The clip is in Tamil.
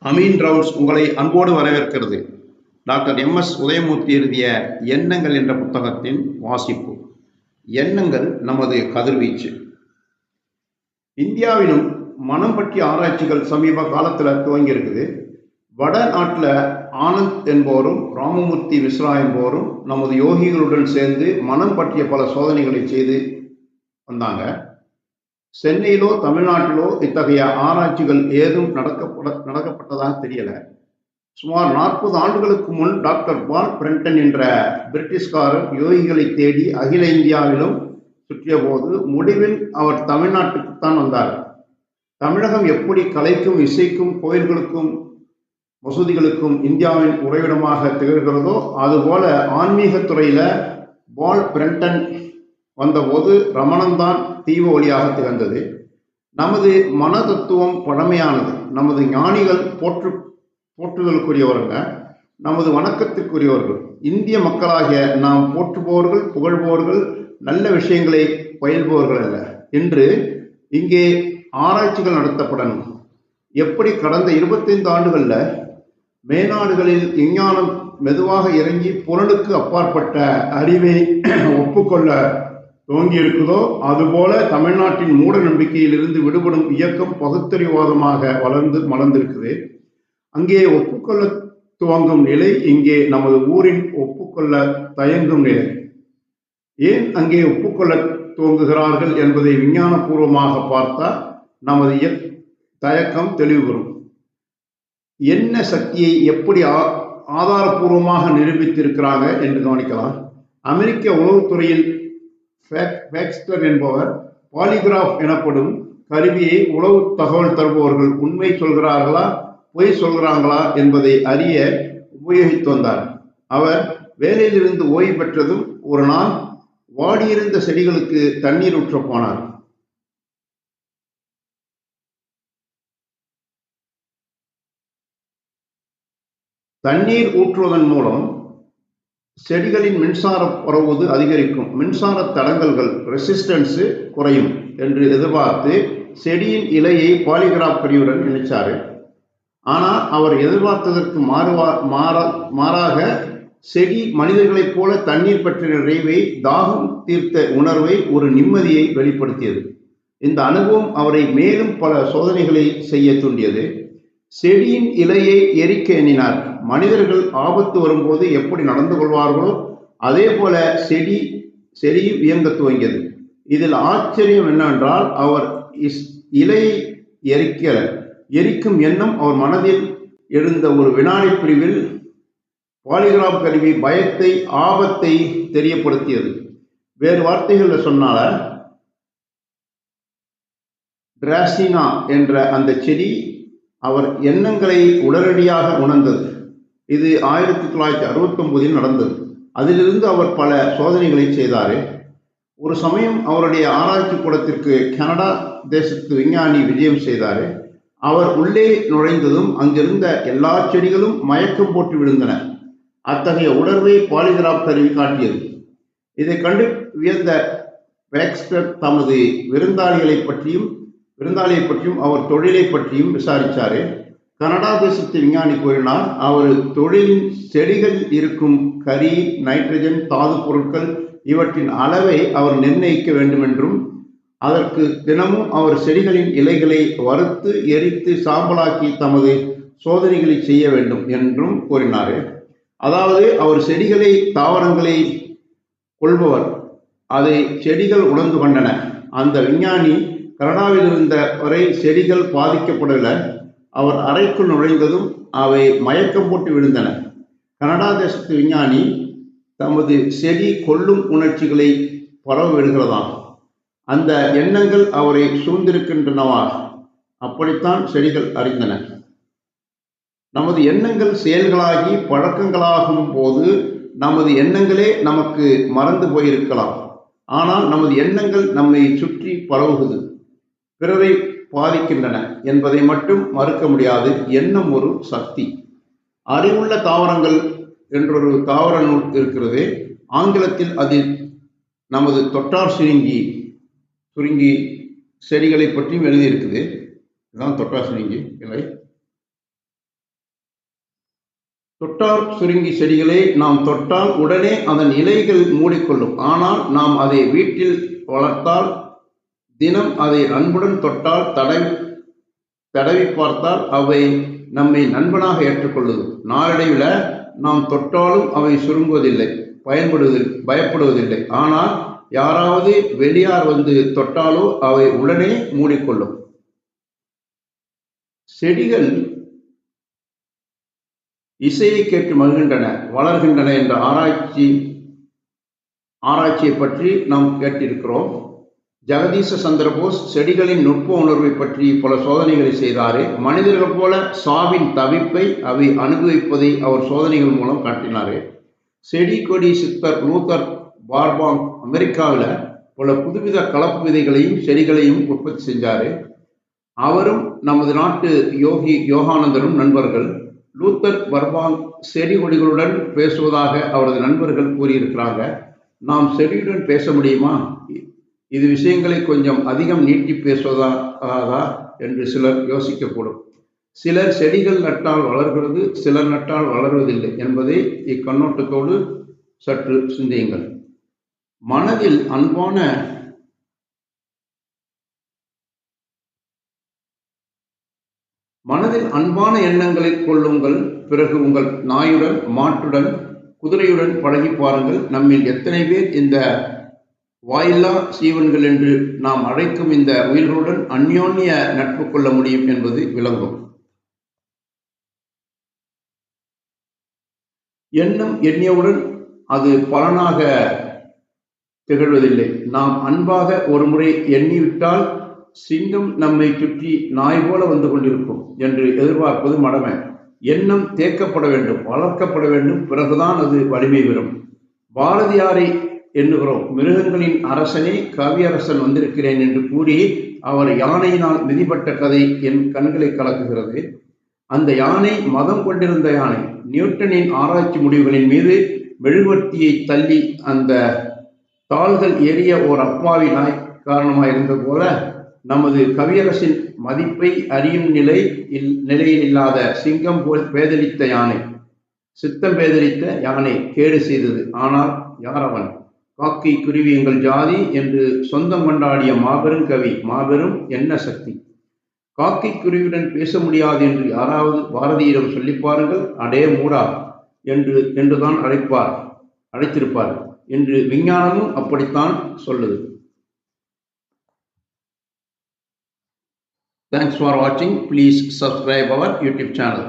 அமீன் ரவுண்ட்ஸ் உங்களை அன்போடு வரவேற்கிறது. Doctor MS. உதயமூர்த்தி எழுதிய எண்ணங்கள் என்ற புத்தகத்தின் வாசிப்பு. எண்ணங்கள் நமது கதிர்வீச்சு. இந்தியாவிலும் மனம் பற்றிய ஆராய்ச்சிகள் சமீப காலத்தில் துவங்கி இருக்குது. வட நாட்டில் ஆனந்த் என்பவரும் ராமமூர்த்தி மிஸ்ரா என்பவரும் நமது யோகிகளுடன் சேர்ந்து மனம் பற்றிய பல சோதனைகளை செய்து வந்தாங்க. சென்னையிலோ தமிழ்நாட்டிலோ இத்தகைய ஆராய்ச்சிகள் ஏதும் நடக்கப்பட்டதாக தெரியல. சுமார் 40 ஆண்டுகளுக்கு முன் டாக்டர் பால் பிரெண்டன் என்ற பிரிட்டிஷ்காரர் யோகிகளை தேடி அகில இந்தியாவிலும் சுற்றிய போது முடிவில் அவர் தமிழ்நாட்டுக்குத்தான் வந்தார். தமிழகம் எப்படி கலைக்கும் இசைக்கும் கோயில்களுக்கும் மசூதிகளுக்கும் இந்தியாவின் உறைவிடமாக திகழ்கிறதோ அதுபோல ஆன்மீகத்துறையில பால் பிரெண்டன் வந்தபோது ரமணன்தான் தீப ஒளியாக திகழ்ந்தது. நமது மன தத்துவம் பழமையானது. நமது ஞானிகள் போற்றுதலுக்குரியவர்கள், நமது வணக்கத்திற்குரியவர்கள். இந்திய மக்களாகிய நாம் போற்றுபவர்கள், புகழ்பவர்கள், நல்ல விஷயங்களை பயில்பவர்கள் அல்ல. இன்று இங்கே ஆராய்ச்சிகள் நடத்தப்படணும். எப்படி கடந்த 25 ஆண்டுகளில் மேநாடுகளில் விஞ்ஞானம் மெதுவாக இறங்கி புலனுக்கு அப்பாற்பட்ட அறிவை ஒப்புக்கொள்ள துவங்கி இருக்குதோ அதுபோல தமிழ்நாட்டின் மூட நம்பிக்கையிலிருந்து விடுபடும் இயக்கம் பகுத்தறிவாதமாக மலர்ந்திருக்குது. அங்கே ஒப்புக்கொள்ள துவங்கும் நிலை இங்கே நமது ஊரில் ஒப்புக்கொள்ள தயங்கும் நிலை. ஏன் அங்கே ஒப்புக்கொள்ள துவங்குகிறார்கள் என்பதை விஞ்ஞானபூர்வமாக பார்த்தால் நமது தயக்கம் தெளிவு பெறும். என்ன சக்தியை எப்படி ஆதாரபூர்வமாக நிரூபித்திருக்கிறாங்க என்று கவனிக்கலாம். அமெரிக்க உளவுத்துறையில் பேக்ஸ்டர் என்பவர் பாலிகிராஃப் எனப்படும் கருவியை உளவு தகவல் தருபவர்கள் உண்மை சொல்கிறார்களா பொய் சொல்கிறாங்களா என்பதை அறிய உபயோகித்து வந்தார். அவர் வேலையிலிருந்து ஓய்வு பெற்றதும் ஒரு நாள் வாடியிருந்த செடிகளுக்கு தண்ணீர் ஊற்ற போனார். தண்ணீர் ஊற்றுவதன் மூலம் செடிகளின் மின்சாரம் பரவுவது அதிகரிக்கும், மின்சார தடங்கல்கள் ரெசிஸ்டன்ஸு குறையும் என்று எதிர்பார்த்து செடியின் இலையை பாலிகிராஃப் கருவியுடன் இணைச்சாரு. ஆனால் அவர் எதிர்பார்த்ததற்கு மாறாக செடி மனிதர்களைப் போல தண்ணீர் பற்றிய நிறைவை, தாகம் தீர்த்த உணர்வை, ஒரு நிம்மதியை வெளிப்படுத்தியது. இந்த அனுபவம் அவரை மேலும் பல சோதனைகளை செய்ய தூண்டியது. செடியின் இலையை எரிக்க எண்ணினார். மனிதர்கள் ஆபத்து வரும்போது எப்படி நடந்து கொள்வார்களோ அதே போல செடியும் இயங்க துவங்கியது. இதில் ஆச்சரியம் என்னவென்றால் அவர் இலையை எரிக்கும் எண்ணம் அவர் மனதில் எழுந்த ஒரு வினாடி பிரிவில் பாலிகிராஃப் கருவி பயத்தை, ஆபத்தை தெரியப்படுத்தியது. வேறு வார்த்தைகளில் சொன்னால டிராசினா என்ற அந்த செடி அவர் எண்ணங்களை உடனடியாக உணர்ந்தது. இது 1969 நடந்தது. அதிலிருந்து அவர் பல சோதனைகளை செய்தார். ஒரு சமயம் அவருடைய ஆராய்ச்சி கூடத்திற்கு கனடா தேசத்து விஞ்ஞானி விஜயம் செய்தார். அவர் உள்ளே நுழைந்ததும் அங்கிருந்த எல்லா செடிகளும் மயக்கம் போட்டு விழுந்தன. அத்தகைய உணர்வை பாலிகிராஃப் கருவி காட்டியது. இதை கண்டு வியந்த பேக்ஸ்டர் தமது விருந்தாளியை பற்றியும் அவர் தொழிலை பற்றியும் விசாரித்தார். கனடா தேசத்து விஞ்ஞானி கூறினார், அவர் தொழிலின் செடிகள் இருக்கும் கரி, நைட்ரஜன், தாது பொருட்கள் இவற்றின் அளவை அவர் நிர்ணயிக்க வேண்டுமென்றும் அதற்கு தினமும் அவர் செடிகளின் இலைகளை வறுத்து எரித்து சாம்பலாக்கி தமது சோதனைகளை செய்ய வேண்டும் என்றும் கூறினார். அதாவது அவர் செடிகளை, தாவரங்களை கொள்பவர், அதை செடிகள் உணர்ந்து கொண்டன. அந்த விஞ்ஞானி கனடாவில் இருந்த வரை செடிகள் பாதிக்கப்படவில்லை. அவர் அறைக்குள் நுழைந்ததும் அவை மயக்கம் போட்டு விழுந்தன. கனடா தேசத்து விஞ்ஞானி தமது செடி கொள்ளும் உணர்ச்சிகளை பரவ விடுகிறதாம். அந்த எண்ணங்கள் அவரை சூழ்ந்திருக்கின்றனவா? அப்படித்தான் செடிகள் அறிந்தன. நமது எண்ணங்கள் செயல்களாகி பழக்கங்களாகும் போது நமது எண்ணங்களே நமக்கு மறந்து போயிருக்கலாம். ஆனால் நமது எண்ணங்கள் நம்மை சுற்றி பரவுகிறது, பிறரை பாதிக்கின்றன என்பதை மட்டும் மறுக்க முடியாது. எண்ணம் ஒரு சக்தி. அறிவுள்ள தாவரங்கள் என்றொரு தாவர நூல் இருக்கிறது. ஆங்கிலத்தில் அதில் நமது தொட்டார் சுருங்கி செடிகளை பற்றியும் எழுதியிருக்குது. இதுதான் தொட்டார் சுருங்கி இலை. தொட்டால் சுருங்கி செடிகளை நாம் தொட்டால் உடனே அதன் இலைகள் மூடிக்கொள்ளும். ஆனால் நாம் அதை வீட்டில் வளர்த்தால், தினம் அதை அன்புடன் தொட்டால், தடவி பார்த்தால் அவை நம்மை நண்பனாக ஏற்றுக்கொள்ளுது. நாளடைவில் நாம் தொட்டாலும் அவை சுருங்குவதில்லை, பயப்படுவதில்லை. ஆனால் யாராவது வெளியார் வந்து தொட்டாலோ அவை உடனே மூடிக்கொள்ளும். செடிகள் இசையை கேட்டு மகிழ்கின்றன, வளர்கின்றன என்ற ஆராய்ச்சியை பற்றி நாம் கேட்டிருக்கிறோம். ஜெகதீச சந்திர போஸ் செடிகளின் நுட்ப உணர்வை பற்றி பல சோதனைகளை செய்தாரே. மனிதர்கள் போல சாவின் தவிப்பை அவை அனுபவிப்பதை அவர் சோதனைகள் மூலம் காட்டினாரே. செடி கொடி சித்தர் லூத்தர் பார்பாங் அமெரிக்காவில் பல புதுவித கலப்பு விதைகளையும் செடிகளையும் உற்பத்தி செஞ்சாரு. அவரும் நமது நாட்டு யோகானந்தரும் நண்பர்கள். லூத்தர் பர்பாங் செடி கொடிகளுடன் பேசுவதாக அவரது நண்பர்கள் கூறியிருக்கிறாங்க. நாம் செடியுடன் பேச முடியுமா? இது விஷயங்களை கொஞ்சம் அதிகம் நீட்டி பேசுவதா என்று சிலர் யோசிக்கக்கூடும். சிலர் செடிகள் நட்டால் வளர்கிறது, சிலர் நட்டால் வளர்வதில்லை என்பதை இக்கண்ணோட்டத்தோடு சற்று சிந்தியுங்கள். மனதில் அன்பான எண்ணங்களை கொள்ளுங்கள். பிறகு உங்கள் நாயுடன், மாட்டுடன், குதிரையுடன் பழகி பாருங்கள். நம்மில் எத்தனை பேர் இந்த வாயில்லா சீவன்கள் என்று நாம் அழைக்கும் இந்த உயிர்களுடன் அந்யோன்ய நட்பு கொள்ள முடியும் என்பது விளங்கும். எண்ணம் எண்ணியவுடன் அது பலனாக திகழ்வதில்லை. நாம் அன்பாக ஒரு முறை எண்ணிவிட்டால் சிங்கம் நம்மை சுற்றி நாய் போல வந்து கொண்டிருக்கும் என்று எதிர்பார்ப்பது மடமை. எண்ணம் தேக்கப்பட வேண்டும், வளர்க்கப்பட வேண்டும். பிறகுதான் அது வலிமை பெறும். பாரதியாரை எண்ணுகிறோம். மிருகங்களின் அரசனே, கவியரசன் வந்திருக்கிறேன் என்று கூறி அவர் யானையினால் மிதிப்பட்ட கதை என் கண்களை கலக்குகிறது. அந்த யானை மதம் கொண்டிருந்த யானை. நியூட்டனின் ஆராய்ச்சி முடிவுகளின் மீது மெழுகுவர்த்தியை தள்ளி அந்த தாள்கள் எரிய ஓர் அப்பாவி நாய் காரணமாக இருந்த போல நமது கவியரசின் மதிப்பை அறியும் நிலையில் இல்லாத சிங்கம் போல் பேதலித்த யானை, சித்தம் பேதலித்த யானை கேடு செய்தது. ஆனால் யார் அவன்? காக்கை குருவி எங்கள் ஜாதி என்று சொந்தம் கொண்டாடிய மாபெரும் கவி, மாபெரும் என்ன சக்தி! காக்கை குருவியுடன் பேச முடியாது என்று யாராவது பாரதியிடம் சொல்லி பாருங்கள். அடே மூடா என்றுதான் அழைத்திருப்பார். என்று விஞ்ஞானமும் அப்படித்தான் சொல்லுது. Thanks for watching. Please subscribe our YouTube channel.